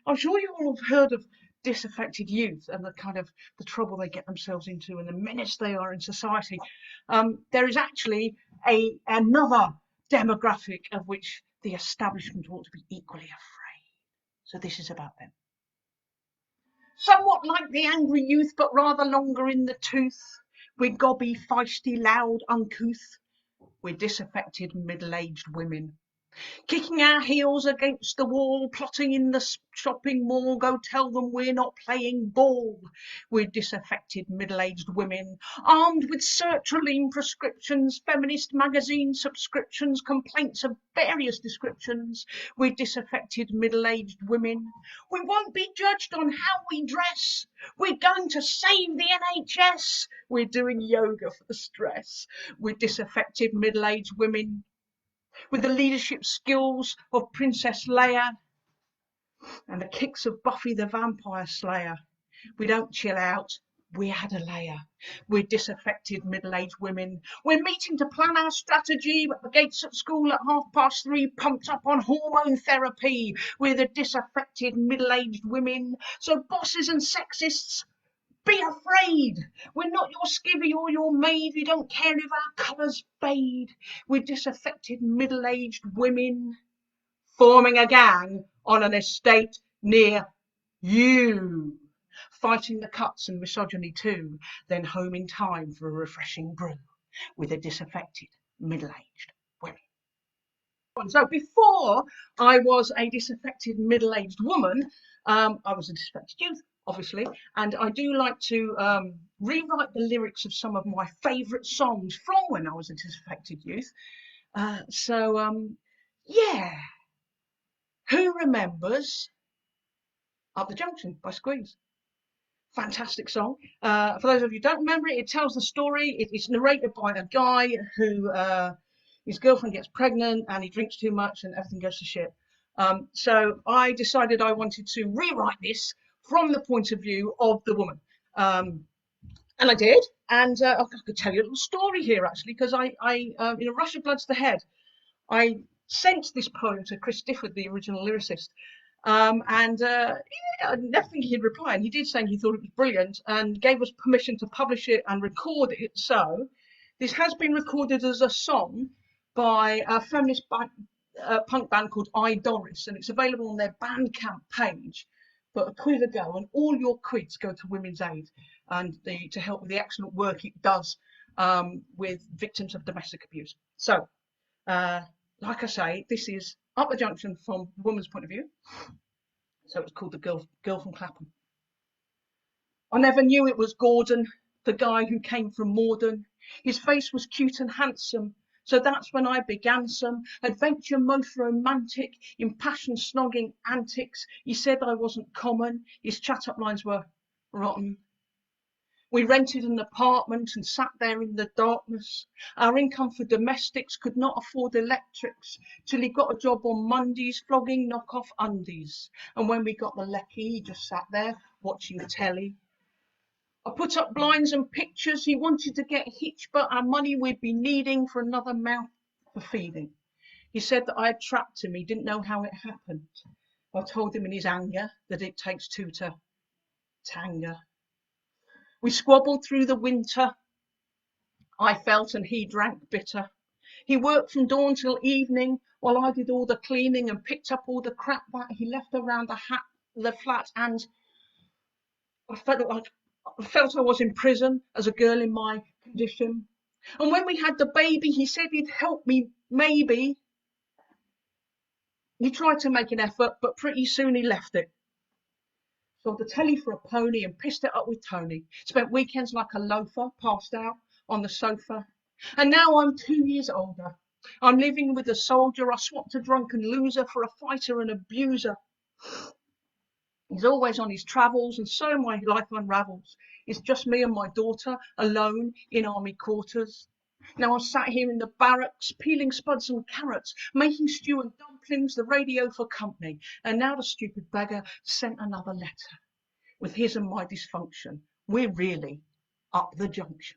I'm sure you all have heard of disaffected youth and the kind of the trouble they get themselves into and the menace they are in society. There is actually another demographic of which the establishment ought to be equally afraid. So this is about them. Somewhat like the angry youth, but rather longer in the tooth. We're gobby, feisty, loud, uncouth. We're disaffected middle-aged women. Kicking our heels against the wall, plotting in the shopping mall, go tell them we're not playing ball. We're disaffected middle-aged women, armed with sertraline prescriptions, feminist magazine subscriptions, complaints of various descriptions. We're disaffected middle-aged women. We won't be judged on how we dress. We're going to save the NHS. We're doing yoga for the stress. We're disaffected middle-aged women, with the leadership skills of Princess Leia and the kicks of Buffy the Vampire Slayer. We don't chill out, we add a layer. We're disaffected middle-aged women. We're meeting to plan our strategy at the gates at school at 3:30, pumped up on hormone therapy. We're the disaffected middle-aged women. So bosses and sexists, be afraid. We're not your skivvy or your maid. We don't care if our colours fade. We're disaffected middle-aged women, forming a gang on an estate near you, fighting the cuts and misogyny too, then home in time for a refreshing brew with a disaffected middle-aged women. So before I was a disaffected middle-aged woman, I was a disaffected youth, obviously, and I do like to rewrite the lyrics of some of my favourite songs from when I was a disaffected youth. Yeah, who remembers Up the Junction by Squeeze? Fantastic song. For those of you who don't remember it, it tells the story. It's narrated by a guy who his girlfriend gets pregnant and he drinks too much and everything goes to shit. So I decided I wanted to rewrite this from the point of view of the woman. And I did. And I could tell you a little story here, actually, because I in a rush of blood to the head, I sent this poem to Chris Difford, the original lyricist. I never think he'd reply, and he did, saying he thought it was brilliant and gave us permission to publish it and record it. So this has been recorded as a song by a feminist punk band called Doris, and it's available on their Bandcamp page. But a quid a go, and all your quids go to Women's Aid and to help with the excellent work it does with victims of domestic abuse. So, like I say, this is Up the Junction from the woman's point of view. So it's called The Girl from Clapham. I never knew it was Gordon, the guy who came from Morden. His face was cute and handsome, so that's when I began some adventure, most romantic, impassioned snogging antics. He said I wasn't common, his chat-up lines were rotten. We rented an apartment and sat there in the darkness. Our income for domestics could not afford electrics, till he got a job on Mondays flogging knockoff undies. And when we got the lecky, he just sat there watching telly. I put up blinds and pictures. He wanted to get hitched, but our money we'd be needing for another mouth for feeding. He said that I had trapped him. He didn't know how it happened. I told him in his anger that it takes two to tango. We squabbled through the winter. I felt and he drank bitter. He worked from dawn till evening while I did all the cleaning and picked up all the crap that he left around the flat, and I felt I was in prison as a girl in my condition. And when we had the baby, he said he'd help me, maybe. He tried to make an effort, but pretty soon he left it. Sold the telly for a pony and pissed it up with Tony. Spent weekends like a loafer, passed out on the sofa. And now I'm 2 years older. I'm living with a soldier. I swapped a drunken loser for a fighter and abuser. He's always on his travels, and so my life unravels. It's just me and my daughter, alone in army quarters. Now I'm sat here in the barracks, peeling spuds and carrots, making stew and dumplings, the radio for company. And now the stupid beggar sent another letter. With his and my dysfunction, we're really up the junction.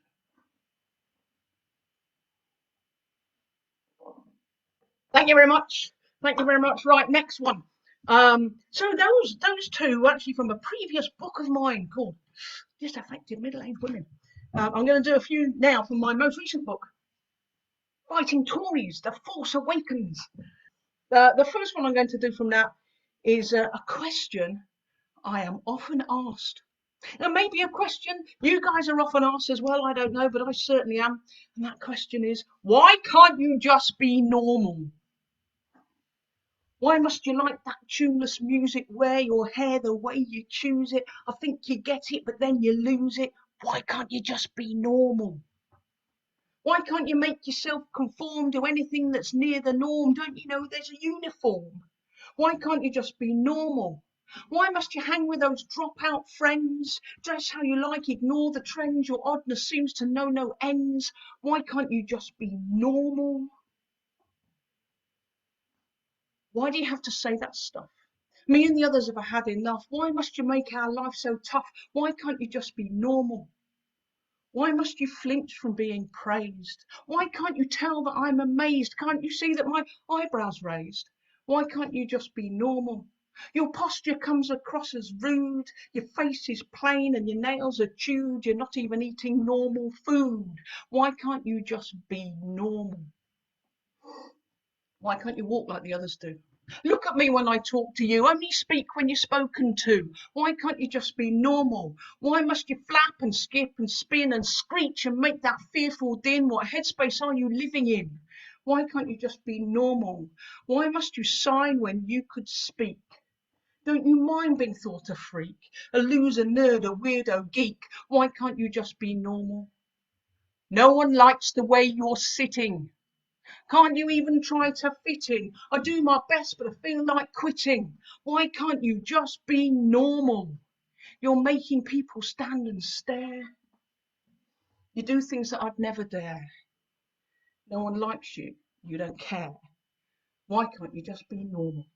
Thank you very much. Thank you very much. Right, next one. So those two were actually from a previous book of mine called Disaffected Middle-Aged Women. I'm going to do a few now from my most recent book, Fighting Tories, The Force Awakens. The first one I'm going to do from that is a question I am often asked. Now, maybe a question you guys are often asked as well, I don't know, but I certainly am. And that question is, why can't you just be normal? Why must you like that tuneless music, wear your hair the way you choose it? I think you get it, but then you lose it. Why can't you just be normal? Why can't you make yourself conform to anything that's near the norm? Don't you know there's a uniform? Why can't you just be normal? Why must you hang with those dropout friends? Dress how you like, ignore the trends. Your oddness seems to know no ends. Why can't you just be normal? Why do you have to say that stuff? Me and the others have had enough. Why must you make our life so tough? Why can't you just be normal? Why must you flinch from being praised? Why can't you tell that I'm amazed? Can't you see that my eyebrows raised? Why can't you just be normal? Your posture comes across as rude, your face is plain and your nails are chewed, you're not even eating normal food. Why can't you just be normal? Why can't you walk like the others do? Look at me when I talk to you, only speak when you're spoken to. Why can't you just be normal? Why must you flap and skip and spin and screech and make that fearful din? What headspace are you living in? Why can't you just be normal? Why must you sign when you could speak? Don't you mind being thought a freak, a loser, nerd, a weirdo, geek? Why can't you just be normal? No one likes the way you're sitting. Can't you even try to fit in? I do my best, but I feel like quitting. Why can't you just be normal? You're making people stand and stare. You do things that I'd never dare. No one likes you. You don't care. Why can't you just be normal?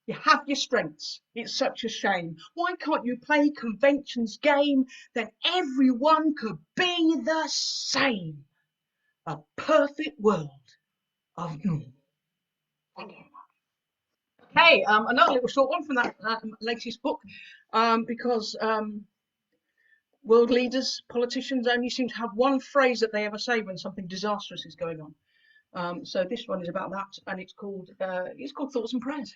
You have your strengths. It's such a shame. Why can't you play convention's game? Then everyone could be the same. A perfect world of normal. Thank you. Hey, another little short one from that latest book, because world leaders, politicians only seem to have one phrase that they ever say when something disastrous is going on. So this one is about that, and it's called Thoughts and Prayers.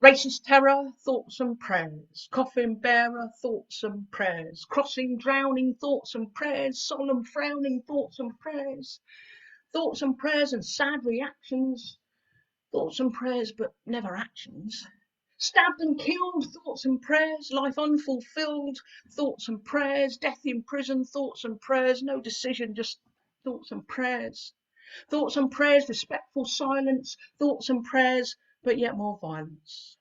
Racist terror, thoughts and prayers. Coffin bearer, thoughts and prayers. Crossing, drowning, thoughts and prayers. Solemn, frowning, thoughts and prayers. Thoughts and prayers and sad reactions. Thoughts and prayers, but never actions. Stabbed and killed, thoughts and prayers. Life unfulfilled, thoughts and prayers. Death in prison, thoughts and prayers. No decision, just thoughts and prayers. Thoughts and prayers, respectful silence. Thoughts and prayers, but yet more violence.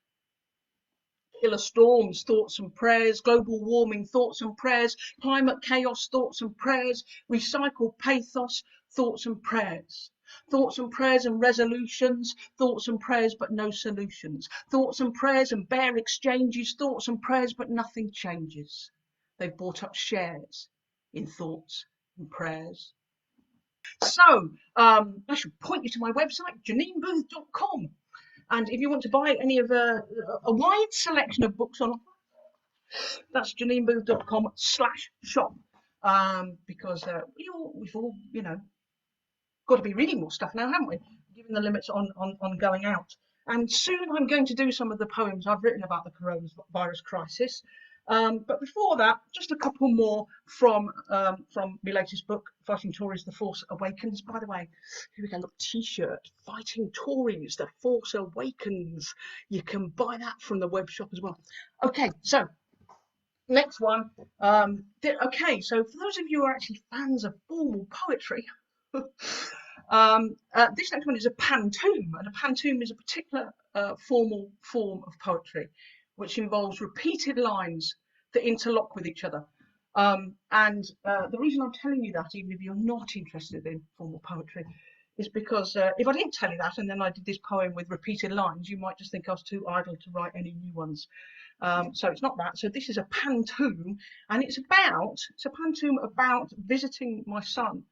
Killer storms, thoughts and prayers. Global warming, thoughts and prayers. Climate chaos, thoughts and prayers. Recycled pathos, thoughts and prayers. Thoughts and prayers and resolutions, thoughts and prayers but no solutions. Thoughts and prayers and bare exchanges, thoughts and prayers but nothing changes. They've bought up shares in thoughts and prayers. So I should point you to my website, JanineBooth.com. And if you want to buy any of a wide selection of books on offer, that's JanineBooth.com/shop. Because we've all, got to be reading more stuff now, haven't we? Given the limits on going out. And soon I'm going to do some of the poems I've written about the coronavirus crisis. But before that, just a couple more from my latest book, Fighting Tories, The Force Awakens. By the way, here we go, look, t-shirt, Fighting Tories, The Force Awakens. You can buy that from the web shop as well. Okay, so next one. Okay, so for those of you who are actually fans of formal poetry, this next one is a pantoum, and a pantoum is a particular formal form of poetry which involves repeated lines that interlock with each other. And the reason I'm telling you that, even if you're not interested in formal poetry, is because if I didn't tell you that and then I did this poem with repeated lines, you might just think I was too idle to write any new ones. So it's not that. So this is a pantoum, and it's a pantoum about visiting my son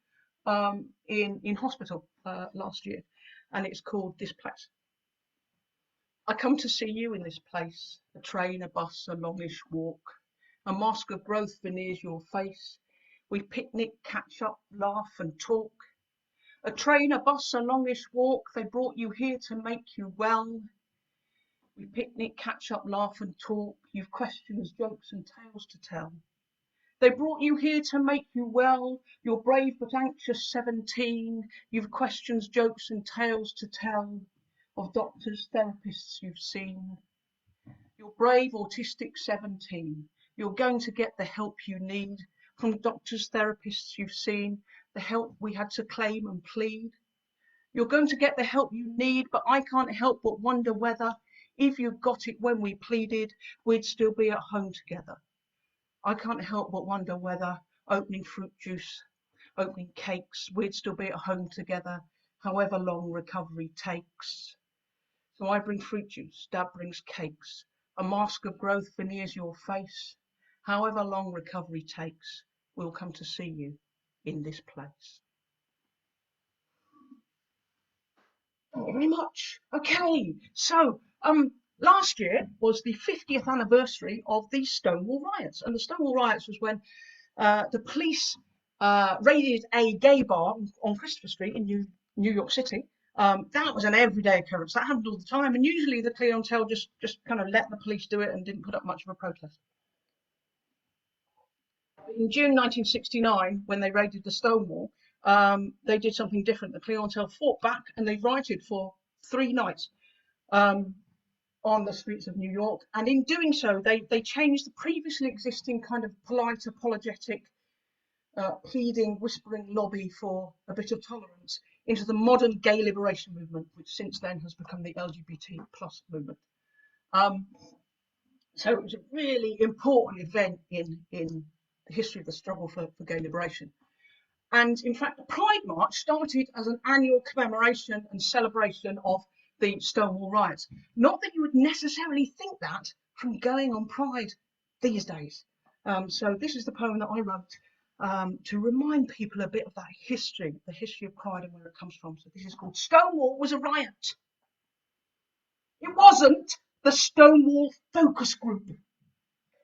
in hospital last year, and it's called This Place. I come to see you in this place, a train, a bus, a longish walk. A mask of growth veneers your face. We picnic, catch up, laugh and talk. A train, a bus, a longish walk. They brought you here to make you well. We picnic, catch up, laugh and talk. You've questions, jokes and tales to tell. They brought you here to make you well. You're brave but anxious 17. You've questions, jokes and tales to tell of doctors, therapists you've seen. You're brave, autistic 17. You're going to get the help you need from doctors, therapists you've seen, the help we had to claim and plead. You're going to get the help you need, but I can't help but wonder whether, if you got it when we pleaded, we'd still be at home together. I can't help but wonder whether opening fruit juice, opening cakes, we'd still be at home together, however long recovery takes. So I bring fruit juice, Dad brings cakes. A mask of growth veneers your face. However long recovery takes, we'll come to see you in this place. Thank you very much. Okay, so last year was the 50th anniversary of the Stonewall riots, and the Stonewall riots was when the police raided a gay bar on Christopher Street in New York City. That was an everyday occurrence. That happened all the time, and usually the clientele just kind of let the police do it and didn't put up much of a protest. In June 1969, when they raided the Stonewall, they did something different. The clientele fought back and they rioted for 3 nights on the streets of New York. And in doing so, they changed the previously existing kind of polite, apologetic, pleading, whispering lobby for a bit of tolerance into the modern gay liberation movement, which since then has become the LGBT plus movement. So it was a really important event in the history of the struggle for gay liberation. And in fact, the Pride March started as an annual commemoration and celebration of the Stonewall riots. Not that you would necessarily think that from going on Pride these days. So this is the poem that I wrote to remind people a bit of that history, the history of Pride and where it comes from. So this is called Stonewall Was a Riot. It wasn't the Stonewall Focus Group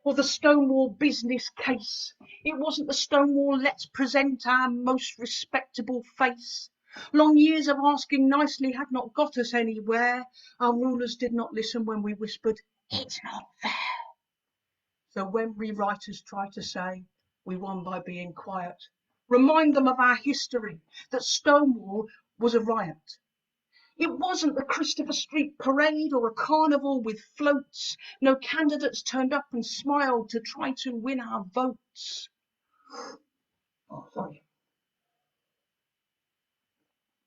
or the Stonewall business case. It wasn't the Stonewall let's present our most respectable face. Long years of asking nicely had not got us anywhere. Our rulers did not listen when we whispered, it's not fair. So when rewriters try to say we won by being quiet, remind them of our history, that Stonewall was a riot. It wasn't the Christopher Street parade or a carnival with floats. No candidates turned up and smiled to try to win our votes. Oh, sorry.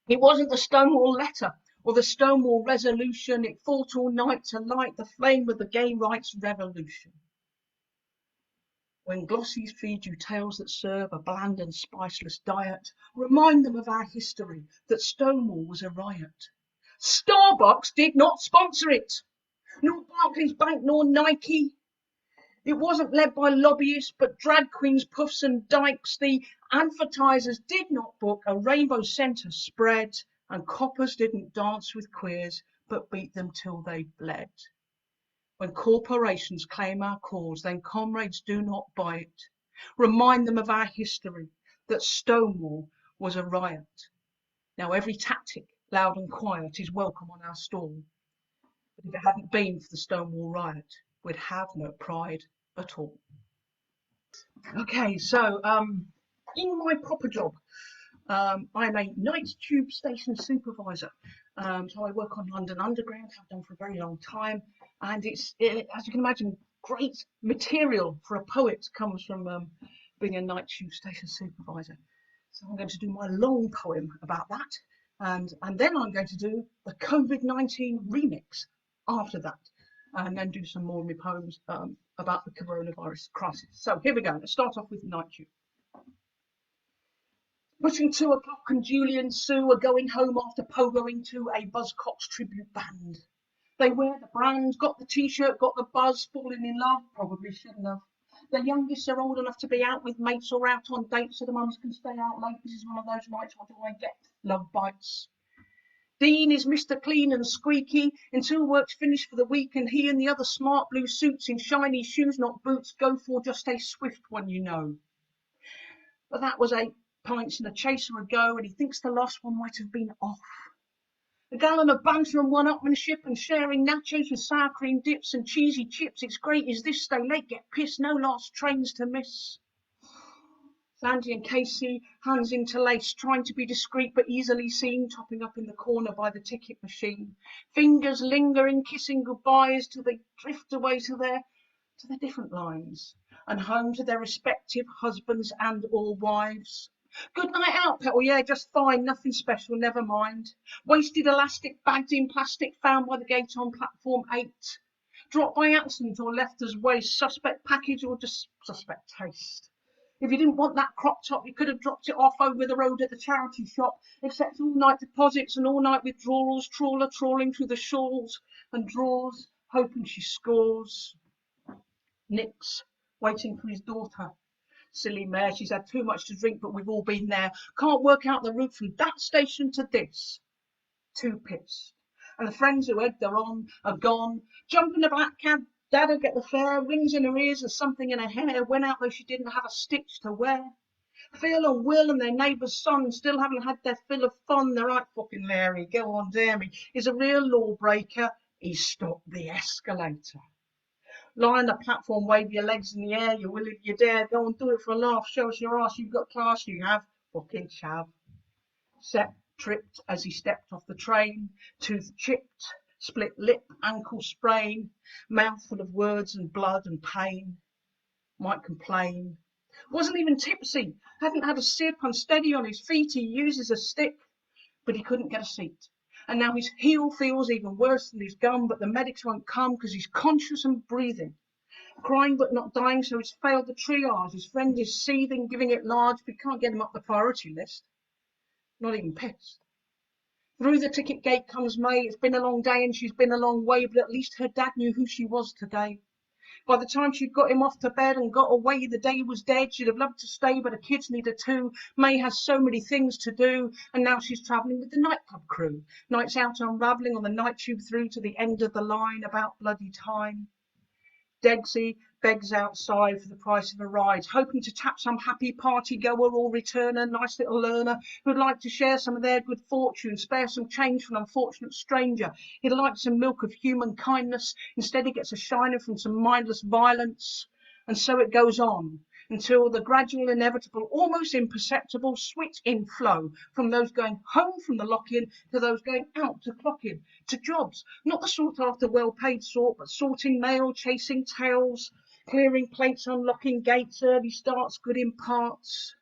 It wasn't the Stonewall letter or the Stonewall resolution. It fought all night to light the flame of the gay rights revolution. When glossies feed you tales that serve a bland and spiceless diet, remind them of our history, that Stonewall was a riot. Starbucks did not sponsor it, nor Barclays Bank, nor Nike. It wasn't led by lobbyists, but drag queens, puffs and dykes. The advertisers did not book a rainbow centre spread, and coppers didn't dance with queers, but beat them till they bled. When corporations claim our cause, then comrades do not buy it. Remind them of our history, that Stonewall was a riot. Now every tactic, loud and quiet, is welcome on our stall. But if it hadn't been for the Stonewall riot, we'd have no pride at all. Okay, so in my proper job, I'm a night tube station supervisor. So I work on London Underground, have done for a very long time, and it's, as you can imagine, great material for a poet comes from being a night tube station supervisor. So I'm going to do my long poem about that, and then I'm going to do the COVID-19 remix after that, and then do some more of my poems about the coronavirus crisis. So here we go. Let's start off with Night Tube. Pushing 2 o'clock and Julie and Sue are going home after pogoing to a Buzzcocks tribute band. They wear the brand, got the t-shirt, got the buzz, falling in love, probably shouldn't have. The youngest are old enough to be out with mates or out on dates so the mums can stay out late. This is one of those nights, what do I get? Love bites. Dean is Mr. Clean and Squeaky until work's finished for the week, and he and the other smart blue suits in shiny shoes, not boots, go for just a swift one, you know. But that was 8 pints and a chaser ago, and he thinks the last one might have been off. A gallon of banter and one-upmanship and sharing nachos with sour cream dips and cheesy chips. It's great, is this, stay late, get pissed, no last trains to miss. Sandy and Casey, hands interlaced, trying to be discreet but easily seen, topping up in the corner by the ticket machine. Fingers lingering, kissing goodbyes till they drift away to their different lines and home to their respective husbands and or wives. Good night out, Petal, yeah, just fine, nothing special, never mind. Wasted elastic bagged in plastic found by the gate on platform 8. Dropped by accident or left as waste, suspect package or just suspect taste. If you didn't want that crop top, you could have dropped it off over the road at the charity shop, except all-night deposits and all-night withdrawals, trawler trawling through the shawls and drawers, hoping she scores. Nick's waiting for his daughter. Silly mare, she's had too much to drink, but we've all been there. Can't work out the route from that station to this. Too pissed. And the friends who egged her on are gone. Jump in the black cab, Dad'll get the fare, rings in her ears and something in her hair. Went out though she didn't have a stitch to wear. Phil and Will and their neighbour's son still haven't had their fill of fun. They're right fucking Larry, go on, dare me. He's a real lawbreaker. He stopped the escalator. Lie on the platform, wave your legs in the air. You will if you dare. Go and do it for a laugh. Show us your ass. You've got class, you have. Fucking chav. Sep tripped as he stepped off the train. Tooth chipped. Split lip, ankle sprain. Mouth full of words and blood and pain. Might complain. Wasn't even tipsy. Hadn't had a sip. Unsteady on his feet. He uses a stick. But he couldn't get a seat. And now his heel feels even worse than his gum, but the medics won't come because he's conscious and breathing. Crying but not dying, so he's failed the triage. His friend is seething, giving it large, but can't get him up the priority list. Not even pissed. Through the ticket gate comes May. It's been a long day and she's been a long way, but at least her dad knew who she was today. By the time she'd got him off to bed and got away, the day was dead. She'd have loved to stay, but the kids need her too. May has so many things to do, and now she's travelling with the nightclub crew. Nights out unravelling on the night tube through to the end of the line about bloody time. Degsy begs outside for the price of a ride, hoping to tap some happy party goer or returner, nice little learner who'd like to share some of their good fortune, spare some change for an unfortunate stranger. He'd like some milk of human kindness. Instead he gets a shiner from some mindless violence. And so it goes on until the gradual, inevitable, almost imperceptible switch in flow from those going home from the lock-in to those going out to clock in, to jobs, not the sought after well-paid sort, but sorting mail, chasing tails, clearing plates, unlocking gates, early starts, good in parts.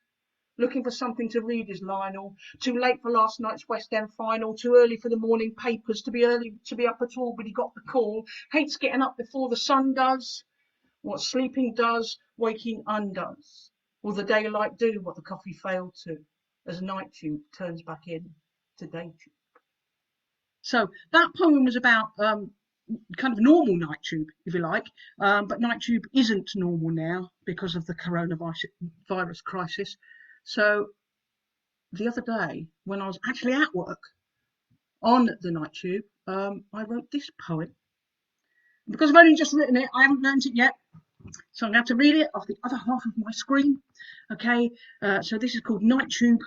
Looking for something to read is Lionel. Too late for last night's West End final. Too early for the morning papers to be early to be up at all, but he got the call. Hates getting up before the sun does. What sleeping does, waking undoes. Will the daylight do what the coffee failed to, as night tube turns back in to day tube? So that poem was about kind of normal night tube, if you like, but night tube isn't normal now because of the coronavirus crisis. So the other day, when I was actually at work on the night tube, I wrote this poem. Because I've only just written it, I haven't learned it yet. So I'm going to have to read it off the other half of my screen. Okay, so this is called Night Tube,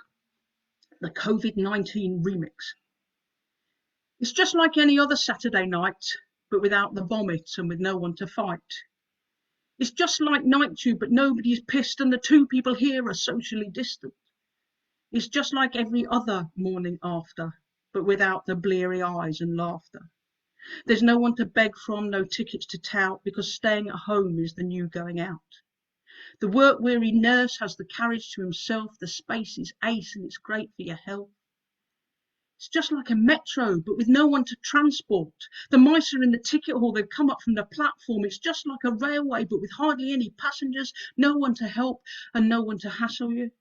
the COVID-19 remix. It's just like any other Saturday night, but without the vomit and with no one to fight. It's just like Night Tube, but nobody's pissed and the two people here are socially distant. It's just like every other morning after, but without the bleary eyes and laughter. There's no one to beg from, no tickets to tout, because staying at home is the new going out. The work-weary nurse has the carriage to himself, the space is ace and it's great for your health. It's just like a metro, but with no one to transport. The mice are in the ticket hall, they've come up from the platform. It's just like a railway, but with hardly any passengers, no one to help and no one to hassle you.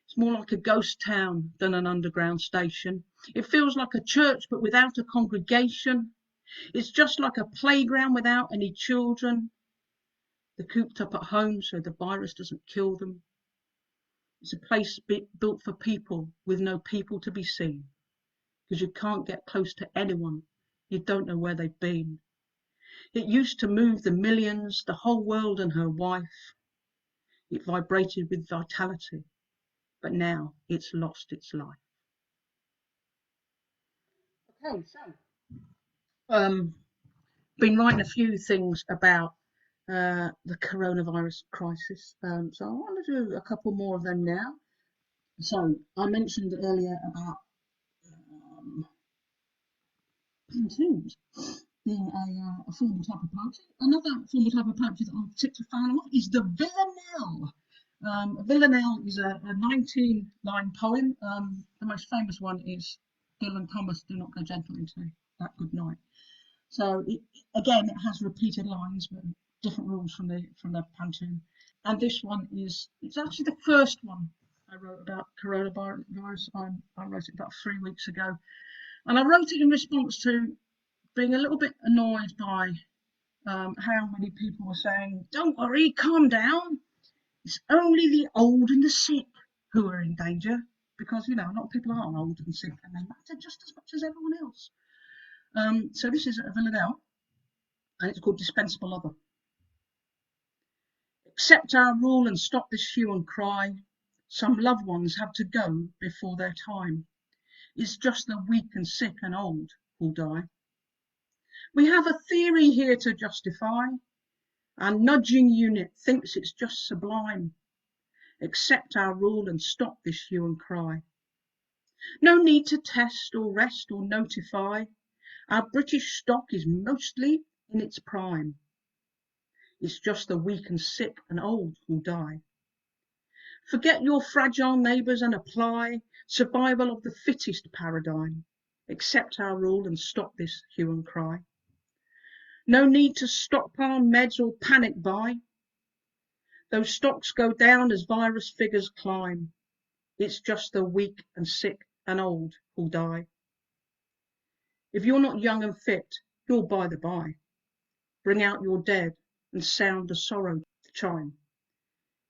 It's more like a ghost town than an underground station. It feels like a church, but without a congregation. It's just like a playground without any children. They're cooped up at home so the virus doesn't kill them. It's a place built for people with no people to be seen. because you can't get close to anyone. You don't know where they've been. It used to move the millions, the whole world and her wife. It vibrated with vitality, but now it's lost its life. Okay, so been writing a few things about the coronavirus crisis. So I want to do a couple more of them now. So I mentioned earlier about pantoums being a formal type of poetry. Another formal type of poetry that I'm a particular fan of is the villanelle. A villanelle is a 19-line poem. The most famous one is Dylan Thomas, "Do not go gentle into that good night." So again, it has repeated lines, but different rules from the pantoum. And this one it's actually the first one I wrote about coronavirus. I wrote it about 3 weeks ago, and I wrote it in response to being a little bit annoyed by how many people were saying, "Don't worry, calm down. It's only the old and the sick who are in danger," because a lot of people are old and sick, and they matter just as much as everyone else. So this is a villanelle, and it's called Dispensable Other. Accept our rule and stop this hue and cry. Some loved ones have to go before their time. It's just the weak and sick and old who'll die. We have a theory here to justify. Our nudging unit thinks it's just sublime. Accept our rule and stop this hue and cry. No need to test or rest or notify. Our British stock is mostly in its prime. It's just the weak and sick and old who'll die. Forget your fragile neighbours and apply survival of the fittest paradigm. Accept our rule and stop this hue and cry. No need to stockpile meds or panic buy. Those stocks go down as virus figures climb. It's just the weak and sick and old who'll die. If you're not young and fit, you're by the by. Bring out your dead and sound the sorrow chime.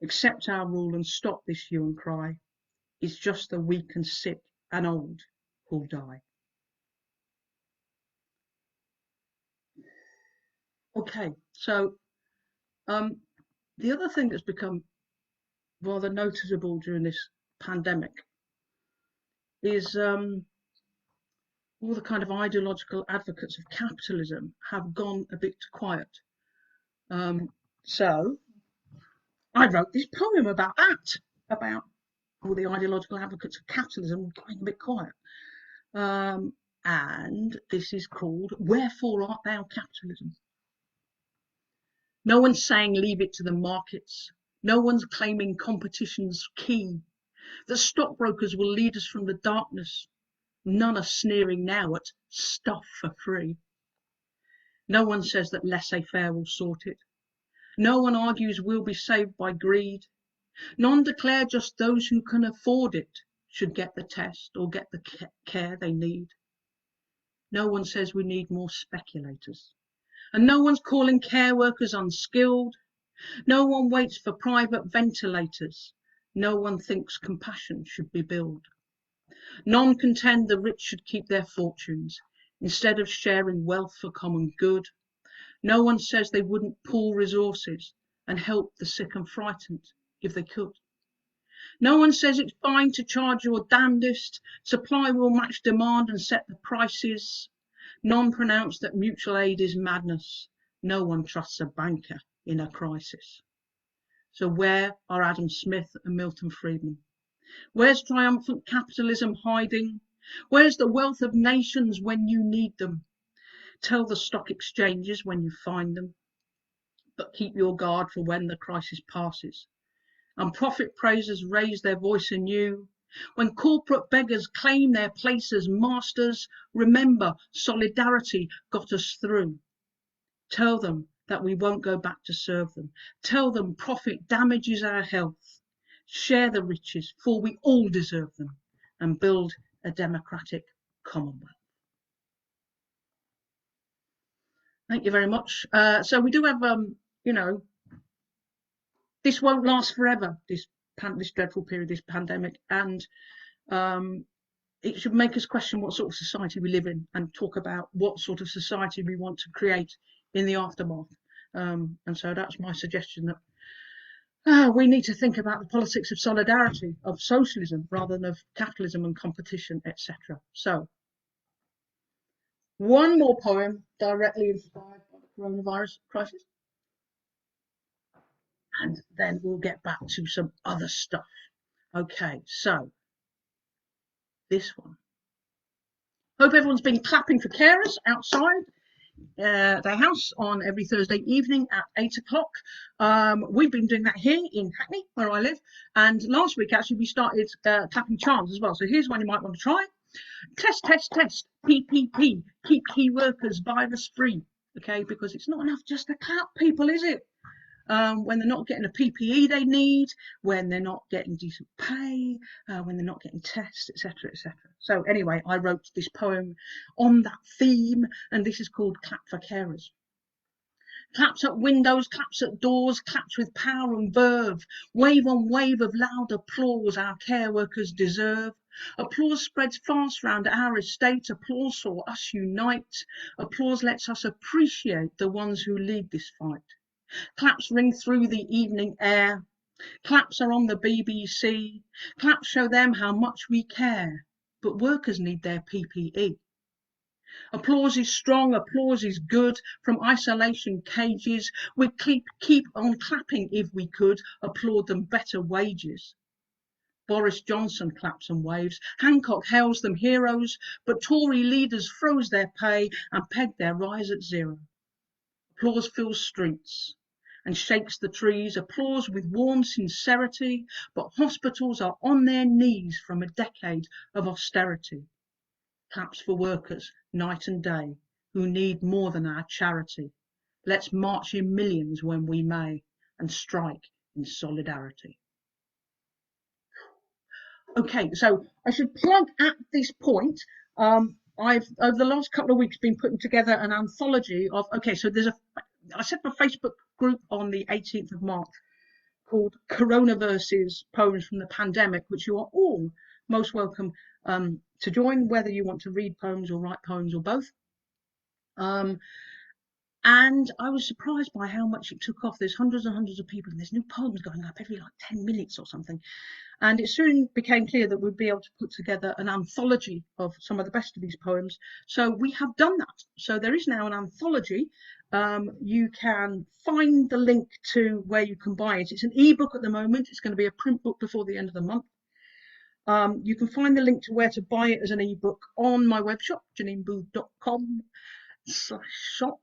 Accept our rule and stop this hue and cry. It's just the weak and sick and old who'll die. Okay, so the other thing that's become rather noticeable during this pandemic is all the kind of ideological advocates of capitalism have gone a bit quiet. So I wrote this poem about that, about all the ideological advocates of capitalism going a bit quiet. And this is called Wherefore Art Capitalism? No one's saying leave it to the markets. No one's claiming competition's key. The stockbrokers will lead us from the darkness. None are sneering now at stuff for free. No one says that laissez-faire will sort it. No one argues we'll be saved by greed. None declare just those who can afford it should get the test or get the care they need. No one says we need more speculators. And no one's calling care workers unskilled. No one waits for private ventilators. No one thinks compassion should be billed. None contend the rich should keep their fortunes instead of sharing wealth for common good. No one says they wouldn't pool resources and help the sick and frightened if they could. No one says it's fine to charge your damnedest. Supply will match demand and set the prices. None pronounce that mutual aid is madness. No one trusts a banker in a crisis. So where are Adam Smith and Milton Friedman? Where's triumphant capitalism hiding? Where's the wealth of nations when you need them? Tell the stock exchanges when you find them, but keep your guard for when the crisis passes. And profit praisers raise their voice anew. When corporate beggars claim their place as masters, remember solidarity got us through. Tell them that we won't go back to serve them. Tell them profit damages our health. Share the riches, for we all deserve them, and build a democratic commonwealth. Thank you very much. So we do have, this won't last forever, this dreadful period, this pandemic, and it should make us question what sort of society we live in and talk about what sort of society we want to create in the aftermath. And so that's my suggestion, that we need to think about the politics of solidarity, of socialism, rather than of capitalism and competition, etc. So, one more poem directly inspired by the coronavirus crisis, and then we'll get back to some other stuff. Okay, so this one. Hope everyone's been clapping for carers outside their house on every Thursday evening at 8 o'clock. We've been doing that here in Hackney, where I live. And last week, actually, we started clapping charms as well. So here's one you might want to try. Test, test, test. PPP. Keep key workers virus free. Okay, because it's not enough just to clap people, is it? When they're not getting the PPE they need, when they're not getting decent pay, when they're not getting tests, etc., etc. So anyway, I wrote this poem on that theme, and this is called Clap for Carers. Claps at windows, claps at doors, claps with power and verve, wave on wave of loud applause our care workers deserve. Applause spreads fast round our estate, applause saw us unite, applause lets us appreciate the ones who lead this fight. Claps ring through the evening air. Claps are on the BBC. Claps show them how much we care. But workers need their PPE. Applause is strong, applause is good. From isolation cages, we'd keep on clapping if we could. Applaud them better wages. Boris Johnson claps and waves. Hancock hails them heroes. But Tory leaders froze their pay and pegged their rise at zero. Applause fills streets and shakes the trees, applause with warm sincerity, but hospitals are on their knees from a decade of austerity. Claps for workers, night and day, who need more than our charity. Let's march in millions when we may, and strike in solidarity. Okay, so I should plug at this point, I've, over the last couple of weeks, been putting together an anthology of, okay, so I set up a Facebook group on the 18th of March called Coronaverses Poems from the Pandemic, which you are all most welcome to join, whether you want to read poems or write poems or both. And I was surprised by how much it took off. There's hundreds and hundreds of people, and there's new poems going up every like 10 minutes or something. And it soon became clear that we'd be able to put together an anthology of some of the best of these poems. So we have done that. So there is now an anthology. You can find the link to where you can buy it. It's an ebook at the moment. It's going to be a print book before the end of the month. You can find the link to where to buy it as an ebook on my web shop, janinebooth.com/shop.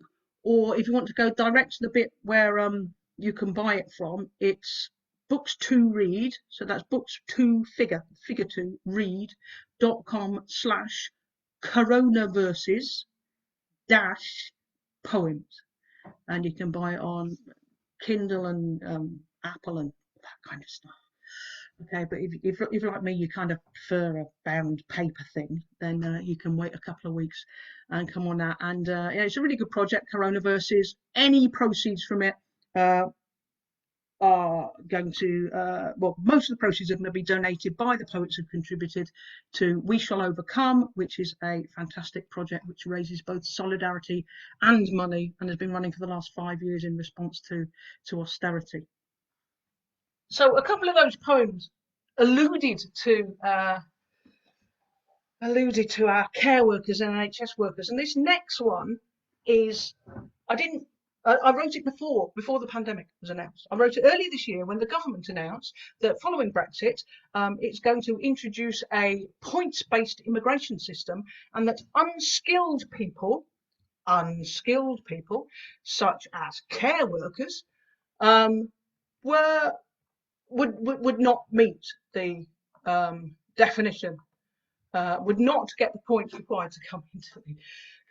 Or if you want to go direct to the bit where you can buy it from, it's books to read. So that's books to figure 2 read.com/coronaverses-poems. And you can buy it on Kindle and Apple and that kind of stuff. Okay, but if you're like me, you kind of prefer a bound paper thing, then you can wait a couple of weeks and come on that. And yeah, it's a really good project, Coronaverses. Any proceeds from it are going to, well, most of the proceeds are going to be donated by the poets who contributed to We Shall Overcome, which is a fantastic project which raises both solidarity and money and has been running for the last 5 years in response to austerity. So a couple of those poems alluded to our care workers and NHS workers, and this next one is I wrote it before the pandemic was announced. I wrote it earlier this year when the government announced that following Brexit, it's going to introduce a points-based immigration system, and that unskilled people such as care workers would not meet the definition, would not get the points required to come into the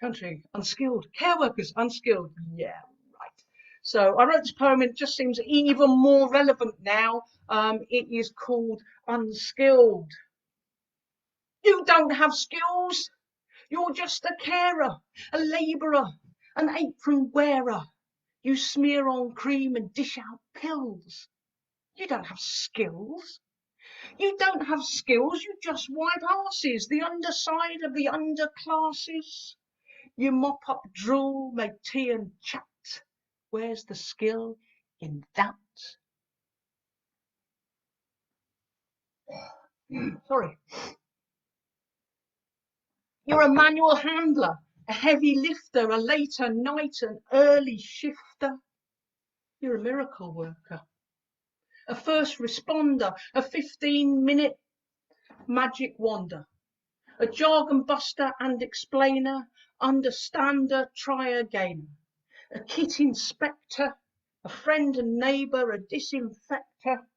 country. Unskilled care workers, unskilled, yeah, right. So I wrote this poem. It just seems even more relevant now. It is called Unskilled. You don't have skills. You're just a carer, a labourer, an apron wearer. You smear on cream and dish out pills. You don't have skills. You don't have skills, you just wipe arses, the underside of the underclasses. You mop up drool, make tea and chat. Where's the skill in that? Sorry. You're a manual handler, a heavy lifter, a later night and early shifter. You're a miracle worker, a first responder, a 15-minute magic wonder, a jargon buster and explainer, understander, try-againer, a kit inspector, a friend and neighbour, a disinfector,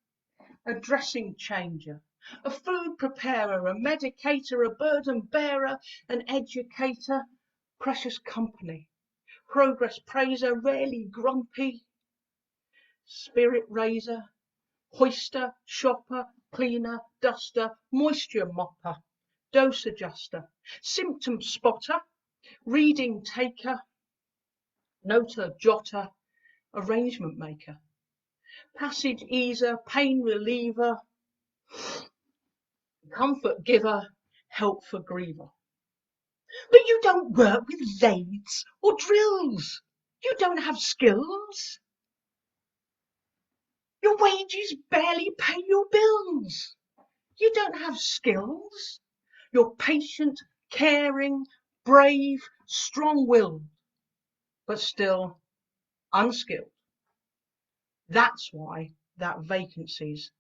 a dressing changer, a food preparer, a medicator, a burden bearer, an educator, precious company, progress praiser, rarely grumpy, spirit raiser, hoister, shopper, cleaner, duster, moisture mopper, dose adjuster, symptom spotter, reading taker, noter, jotter, arrangement maker, passage easer, pain reliever, comfort giver, help for griever. But you don't work with lathes or drills. You don't have skills. Your wages barely pay your bills. You don't have skills. You're patient, caring, brave, strong-willed, but still unskilled. That's why that vacancy's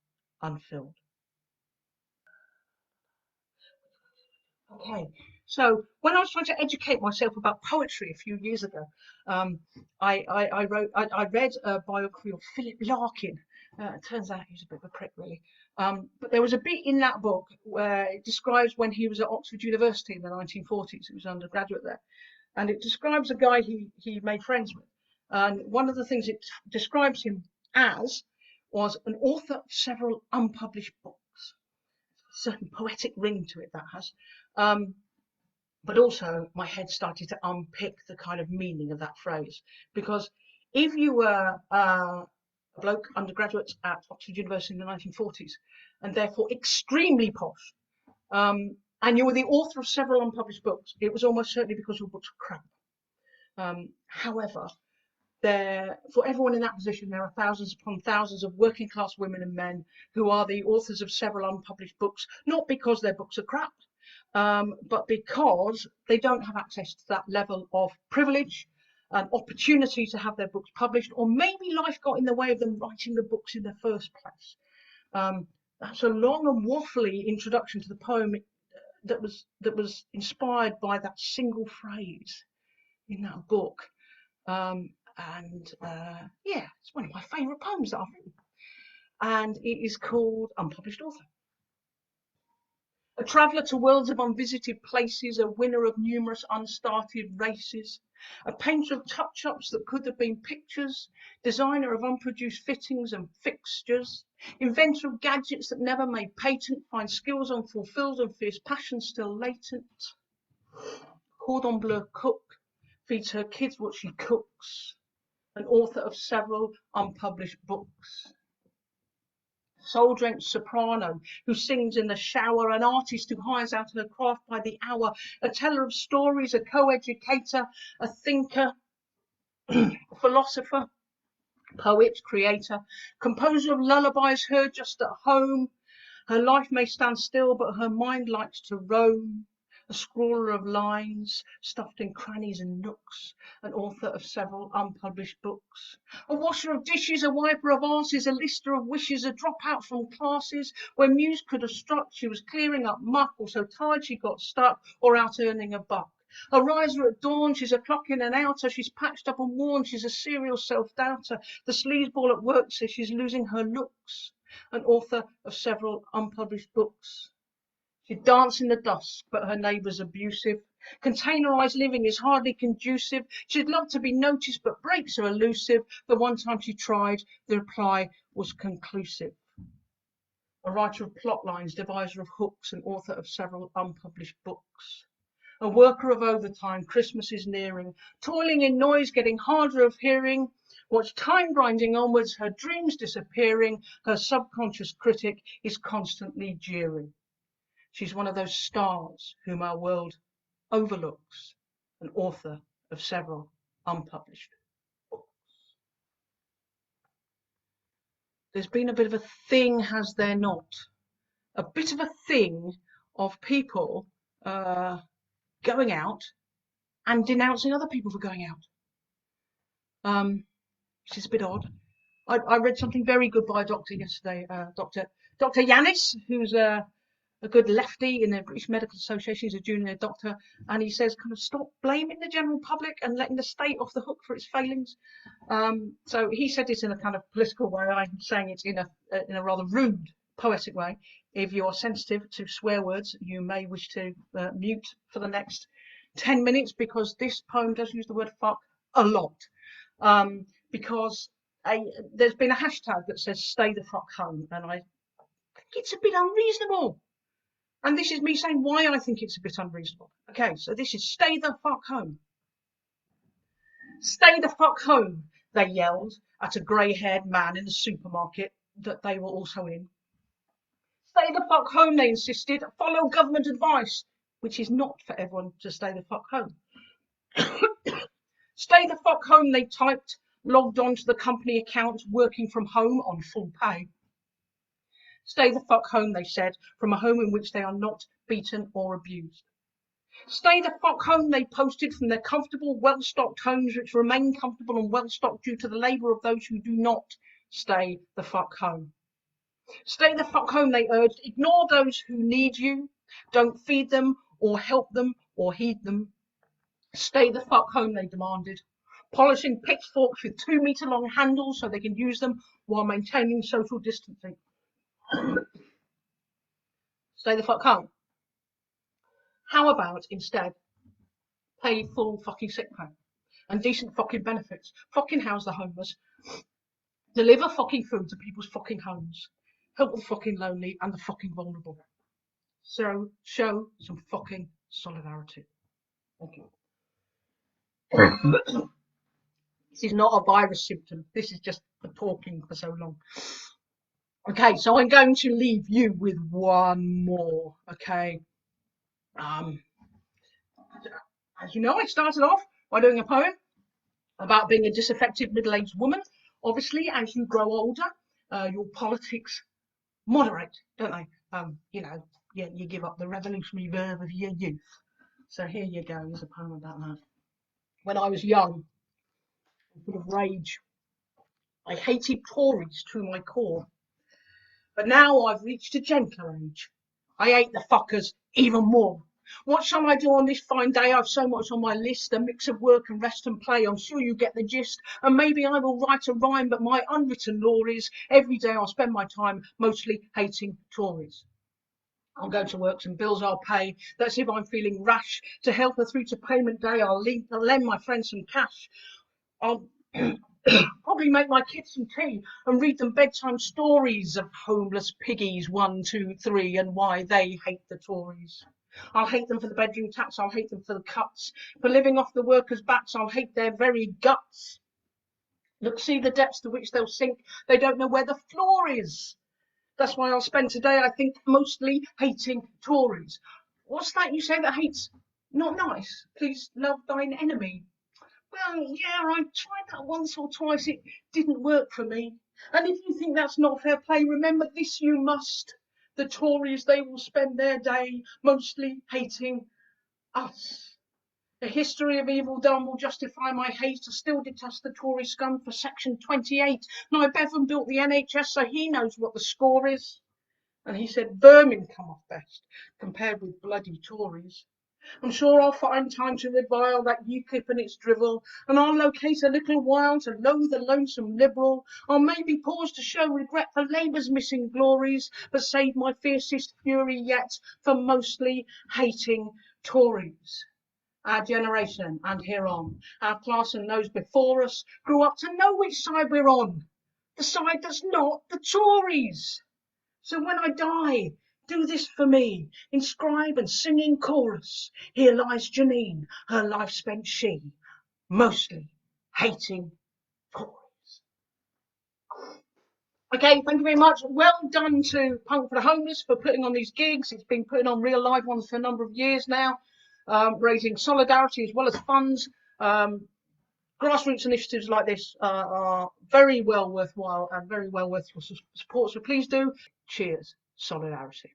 unfilled. Okay, so when I was trying to educate myself about poetry a few years ago, I read a biography of Philip Larkin. It turns out he's a bit of a prick, really. But there was a bit in that book where it describes when he was at Oxford University in the 1940s. He was an undergraduate there, and it describes a guy he made friends with. And one of the things it describes him as was an author of several unpublished books. Certain poetic ring to it that has. But also my head started to unpick the kind of meaning of that phrase, because if you were a bloke undergraduate at Oxford University in the 1940s and therefore extremely posh, and you were the author of several unpublished books, it was almost certainly because your books were crap. However, for everyone in that position, there are thousands upon thousands of working class women and men who are the authors of several unpublished books, not because their books are crap, but because they don't have access to that level of privilege and opportunity to have their books published, or maybe life got in the way of them writing the books in the first place. That's a long and waffly introduction to the poem that was inspired by that single phrase in that book. Yeah, it's one of my favourite poems that I've written, and it is called Unpublished Author. A traveller to worlds of unvisited places, a winner of numerous unstarted races, a painter of touch-ups that could have been pictures, designer of unproduced fittings and fixtures, inventor of gadgets that never made patent, finds skills unfulfilled and fierce passion still latent. Cordon bleu cook, feeds her kids what she cooks, an author of several unpublished books. Soul-drenched soprano who sings in the shower, an artist who hires out her craft by the hour, a teller of stories, a co-educator, a thinker, philosopher, poet, creator, composer of lullabies heard just at home. Her life may stand still, but her mind likes to roam. A scrawler of lines, stuffed in crannies and nooks, an author of several unpublished books. A washer of dishes, a wiper of arses, a lister of wishes, a dropout from classes. Where muse could have struck, she was clearing up muck, or so tired she got stuck, or out earning a buck. A riser at dawn, she's a clock in and outer, she's patched up and worn, she's a serial self-doubter. The sleazeball at work says she's losing her looks, an author of several unpublished books. She'd dance in the dusk, but her neighbour's abusive. Containerised living is hardly conducive. She'd love to be noticed, but breaks are elusive. The one time she tried, the reply was conclusive. A writer of plot lines, deviser of hooks, and author of several unpublished books. a worker of overtime, Christmas is nearing, toiling in noise, getting harder of hearing. Watch time grinding onwards, her dreams disappearing, her subconscious critic is constantly jeering. She's one of those stars whom our world overlooks, an author of several unpublished books. There's been a bit of a thing, has there not? A bit of a thing of people going out and denouncing other people for going out, which is a bit odd. I read something very good by a doctor yesterday, Dr. Yanis, who's a good lefty in the British Medical Association. He's a junior doctor, and he says, kind of stop blaming the general public and letting the state off the hook for its failings. So he said this in a kind of political way. I'm saying it in a rather rude, poetic way. If you are sensitive to swear words, you may wish to mute for the next 10 minutes, because this poem does use the word fuck a lot. Because there's been a hashtag that says stay the fuck home, and I think it's a bit unreasonable. And this is me saying why I think it's a bit unreasonable. Okay, so this is stay the fuck home. Stay the fuck home, they yelled at a grey-haired man in the supermarket that they were also in. Stay the fuck home, they insisted. Follow government advice, which is not for everyone to stay the fuck home. Stay the fuck home, they typed, logged on to the company account, working from home on full pay. Stay the fuck home, they said, from a home in which they are not beaten or abused. Stay the fuck home, they posted, from their comfortable, well-stocked homes, which remain comfortable and well-stocked due to the labour of those who do not stay the fuck home. Stay the fuck home, they urged. Ignore those who need you. Don't feed them or help them or heed them. Stay the fuck home, they demanded. Polishing pitchforks with 2-metre-long handles so they can use them while maintaining social distancing. Stay the fuck home. How about instead pay full fucking sick pay and decent fucking benefits, fucking house the homeless, deliver fucking food to people's fucking homes, help the fucking lonely and the fucking vulnerable. So show some fucking solidarity. Thank you. This is not a virus symptom. This is just the talking for so long. Okay, so I'm going to leave you with one more. Okay. As you know, I started off by doing a poem about being a disaffected middle-aged woman. Obviously, as you grow older, your politics moderate, don't they? You give up the revolutionary verve of your youth. So here you go, here's a poem about that. When I was young, full of rage, I hated Tories to my core. But now I've reached a gentler age. I hate the fuckers even more. What shall I do on this fine day? I've so much on my list, a mix of work and rest and play. I'm sure you get the gist. And maybe I will write a rhyme, but my unwritten law is every day I'll spend my time mostly hating Tories. I'll go to work, some bills I'll pay. That's if I'm feeling rash. To help her through to payment day, I'll lend my friend some cash. I'll probably make my kids some tea and read them bedtime stories of homeless piggies 1, 2, 3 and why they hate the Tories. I'll hate them for the bedroom tax, I'll hate them for the cuts, for living off the workers' backs, I'll hate their very guts. Look, see the depths to which they'll sink, they don't know where the floor is. That's why I'll spend today, I think, mostly hating Tories. What's that you say that hate's not nice? Please love thine enemy. Well, yeah, I tried that once or twice, it didn't work for me. And if you think that's not fair play, remember this you must. The Tories, they will spend their day mostly hating us. A history of evil done will justify my hate. I still detest the Tory scum for Section 28. Now, Bevan built the NHS, so he knows what the score is. And he said vermin come off best, compared with bloody Tories. I'm sure I'll find time to revile that UKIP and its drivel, and I'll locate a little while to loathe the lonesome Liberal. I'll maybe pause to show regret for Labour's missing glories, but save my fiercest fury yet for mostly hating Tories. Our generation and here on, our class and those before us, grew up to know which side we're on, the side that's not the Tories. So when I die, Do this for me. Inscribe and sing in chorus. Here lies Janine, her life spent she, mostly hating Tories. Okay, thank you very much. Well done to Punk4TheHomeless for putting on these gigs. It's been putting on real live ones for a number of years now, raising solidarity as well as funds. Grassroots initiatives like this are very well worthwhile and very well worth your support. So please do. Cheers. Solidarity.